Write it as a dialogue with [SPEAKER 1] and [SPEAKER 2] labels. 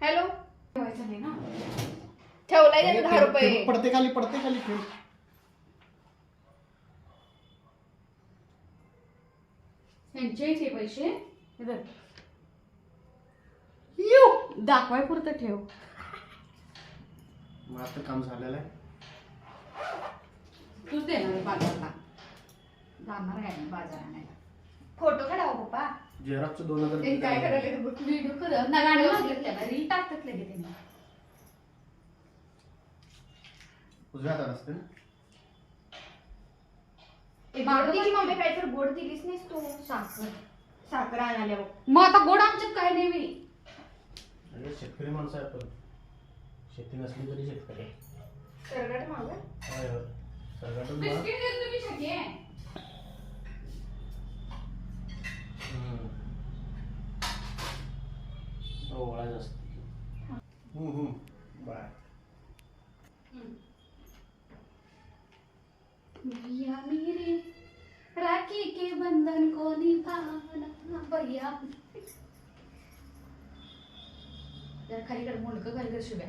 [SPEAKER 1] Hello ठेवायचं नाही ना, ठेवलाय त्याने 10 रुपये.
[SPEAKER 2] पडते खाली ठेव.
[SPEAKER 1] त्यांचे ते पैसे
[SPEAKER 3] दाखवाय पुरतं ठेव.
[SPEAKER 2] माझं काम झालेलं आहे.
[SPEAKER 1] तूच देणार बाजारला, जाणार आहे मी बाजार आणायला.
[SPEAKER 3] फोटो काढावा पप्पा.
[SPEAKER 2] झेरॉक्सचं 2000
[SPEAKER 1] ते काय करायला व्हिडिओ कर ना, गाडी वाजले त्याला रील टाकतात लगे त्यांनी.
[SPEAKER 2] उजव्या हातात असते ना.
[SPEAKER 3] मारुतीची मम्मी काय तर गोड दिलीच नाहीस तू. साखर आणाल्या बघ.
[SPEAKER 1] मग आता गोड आमच्यात काय नाही मी.
[SPEAKER 2] अरे शेतकरी माणसं आहे आपण. शेती नसली तरी शेतकरी.
[SPEAKER 3] सरगट माग
[SPEAKER 2] होय होय. सरगटच
[SPEAKER 1] बिस्किट देतो मी शके.
[SPEAKER 2] ओळायचं असते. बाय.
[SPEAKER 1] भैया मेरे राखी के बंधन को निभाना भैया. जरा खाली कर, मुंडकं खाली कर शिव्या.